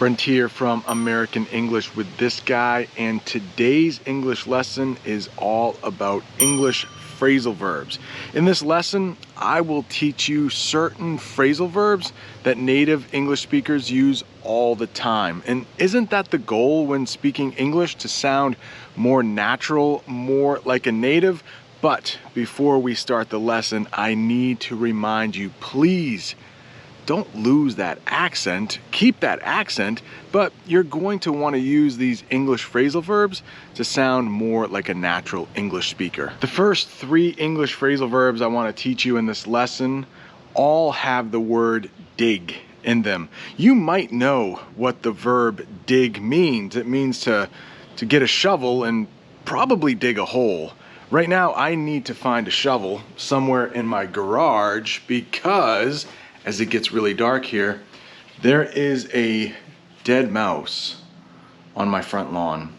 Brent here from American English with this guy, and today's English lesson is all about English phrasal verbs. In this lesson, I will teach you certain phrasal verbs that native English speakers use all the time. And isn't that the goal when speaking English, to sound more natural, more like a native? But before we start the lesson, I need to remind you, please don't lose that accent. Keep that accent, but you're going to want to use these English phrasal verbs to sound more like a natural English speaker. The first 3 English phrasal verbs I want to teach you in this lesson all have the word dig in them. You might know what the verb dig means. It means to get a shovel and probably dig a hole. Right now, I need to find a shovel somewhere in my garage because as it gets really dark here, there is a dead mouse on my front lawn.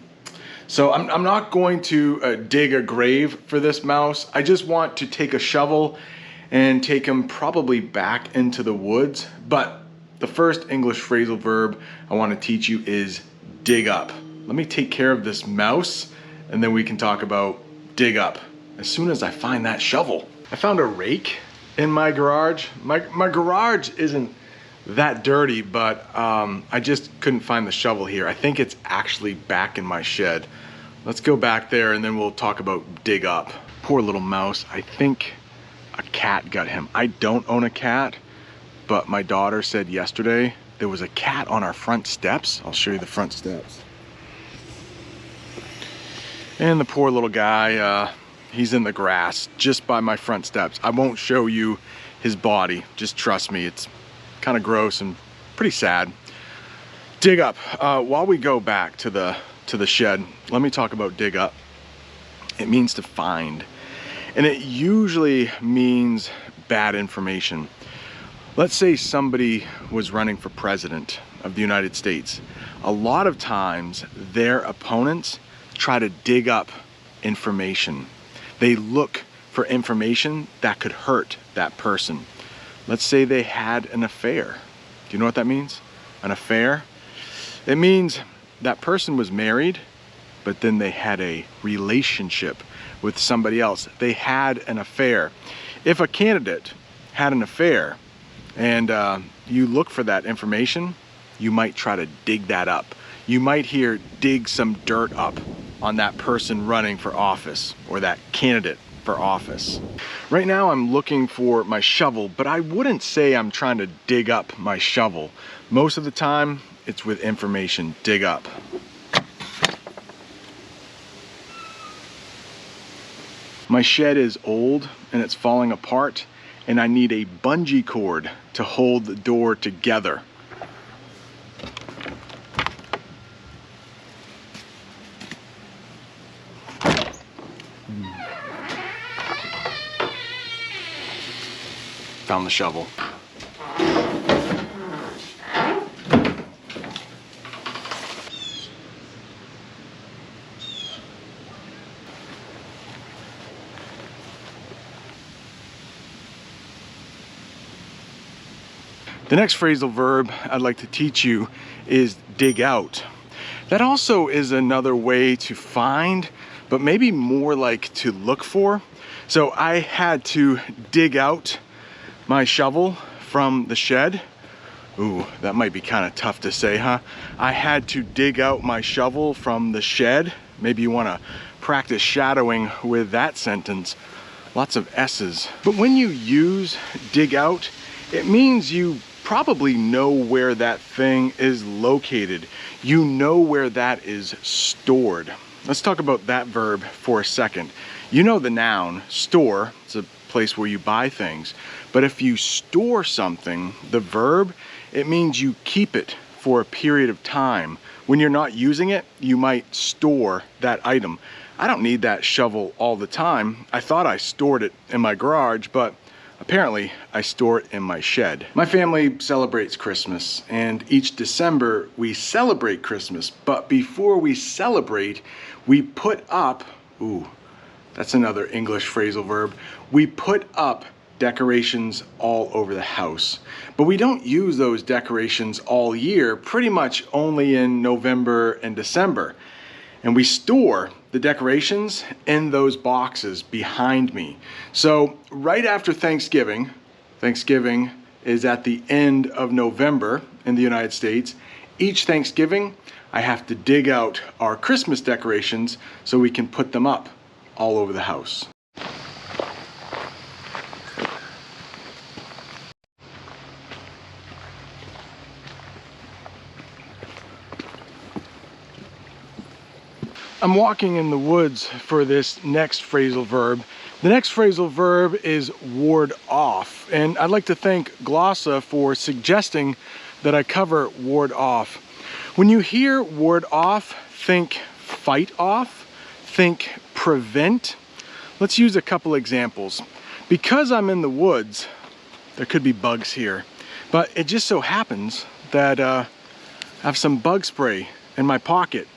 So I'm not going to dig a grave for this mouse. I just want to take a shovel and take him probably back into the woods. But the first English phrasal verb I want to teach you is dig up. Let me take care of this mouse and then we can talk about dig up as soon as I find that shovel. I found a rake in my garage. My garage isn't that dirty, but I just couldn't find the shovel here. I think it's actually back in my shed. Let's go back there and then we'll talk about dig up. Poor little mouse. I think a cat got him. I don't own a cat, but my daughter said yesterday there was a cat on our front steps. I'll show you the front steps. And the poor little guy, he's in the grass just by my front steps. I won't show you his body. Just trust me, it's kind of gross and pretty sad. Dig up. While we go back to the shed, let me talk about dig up. It means to find, and it usually means bad information. Let's say somebody was running for president of the United States. A lot of times their opponents try to dig up information. They look for information that could hurt that person. Let's say they had an affair. Do you know what that means? An affair? It means that person was married, but then they had a relationship with somebody else. They had an affair. If a candidate had an affair and you look for that information, you might try to dig that up. You might hear dig some dirt up on that person running for office or that candidate for office. Right now I'm looking for my shovel, but I wouldn't say I'm trying to dig up my shovel. Most of the time it's with information. Dig up. My shed is old and it's falling apart, and I need a bungee cord to hold the door together. Found the shovel. The next phrasal verb I'd like to teach you is dig out. That also is another way to find, but maybe more like to look for. So I had to dig out my shovel from the shed. Ooh, that might be kind of tough to say, huh? I had to dig out my shovel from the shed. Maybe you want to practice shadowing with that sentence. Lots of S's. But when you use dig out, it means you probably know where that thing is located. You know where that is stored. Let's talk about that verb for a second. You know the noun, store. It's a place where you buy things. But if you store something, the verb, it means you keep it for a period of time. When you're not using it, you might store that item. I don't need that shovel all the time. I thought I stored it in my garage, but apparently I store it in my shed. My family celebrates Christmas, and each December we celebrate Christmas. But before we celebrate, we put up, ooh, that's another English phrasal verb. We put up decorations all over the house. But we don't use those decorations all year, pretty much only in November and December. And we store the decorations in those boxes behind me. So right after Thanksgiving, Thanksgiving is at the end of November in the United States, each Thanksgiving I have to dig out our Christmas decorations so we can put them up all over the house. I'm walking in the woods for this next phrasal verb. The next phrasal verb is ward off, and I'd like to thank Glossa for suggesting that I cover ward off. When you hear ward off, think fight off, think prevent. Let's use a couple examples. Because I'm in the woods, there could be bugs here, but it just so happens that I have some bug spray in my pocket.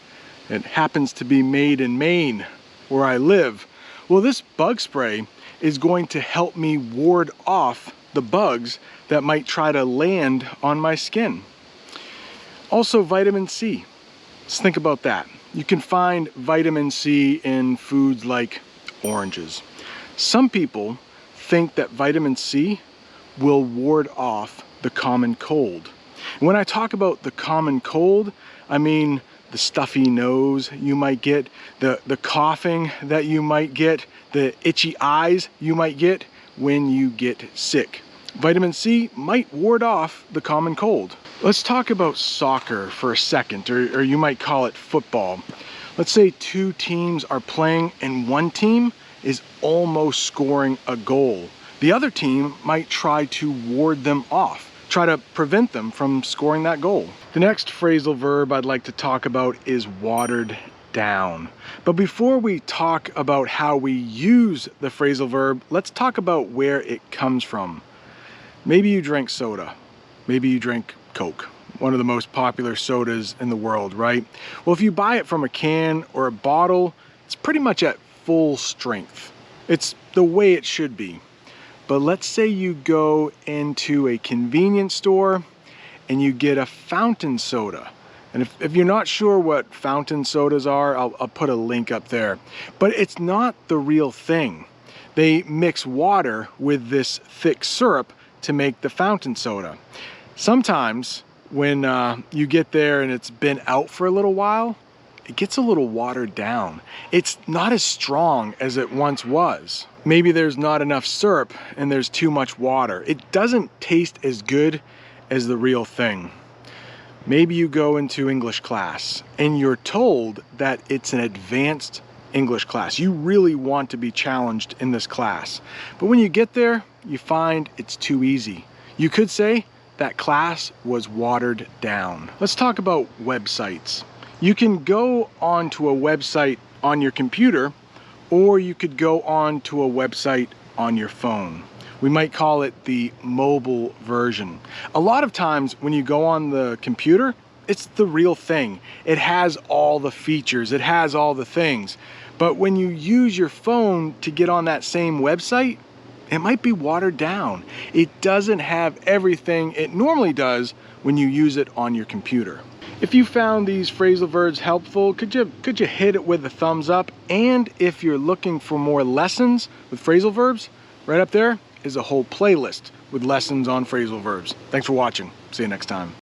It happens to be made in Maine, where I live. Well, this bug spray is going to help me ward off the bugs that might try to land on my skin. Also, vitamin C. Let's think about that. You can find vitamin C in foods like oranges. Some people think that vitamin C will ward off the common cold. And when I talk about the common cold, I mean the stuffy nose you might get, the coughing that you might get, the itchy eyes you might get when you get sick. Vitamin C might ward off the common cold. Let's talk about soccer for a second, or you might call it football. Let's say two teams are playing and one team is almost scoring a goal. The other team might try to ward them off, try to prevent them from scoring that goal. The next phrasal verb I'd like to talk about is watered down. But before we talk about how we use the phrasal verb, let's talk about where it comes from. Maybe you drink soda. Maybe you drink Coke, one of the most popular sodas in the world, right? Well, if you buy it from a can or a bottle, it's pretty much at full strength. It's the way it should be. But let's say you go into a convenience store and you get a fountain soda. And if you're not sure what fountain sodas are, I'll put a link up there. But it's not the real thing. They mix water with this thick syrup to make the fountain soda. Sometimes when you get there and it's been out for a little while, it gets a little watered down. It's not as strong as it once was. Maybe there's not enough syrup and there's too much water. It doesn't taste as good as the real thing. Maybe you go into English class and you're told that it's an advanced English class. You really want to be challenged in this class. But when you get there, you find it's too easy. You could say that class was watered down. Let's talk about websites. You can go onto a website on your computer, or you could go on to a website on your phone. We might call it the mobile version. A lot of times when you go on the computer, it's the real thing. It has all the features, it has all the things. But when you use your phone to get on that same website, it might be watered down. It doesn't have everything it normally does when you use it on your computer. If you found these phrasal verbs helpful, could you hit it with a thumbs up? And if you're looking for more lessons with phrasal verbs, right up there is a whole playlist with lessons on phrasal verbs. Thanks for watching. See you next time.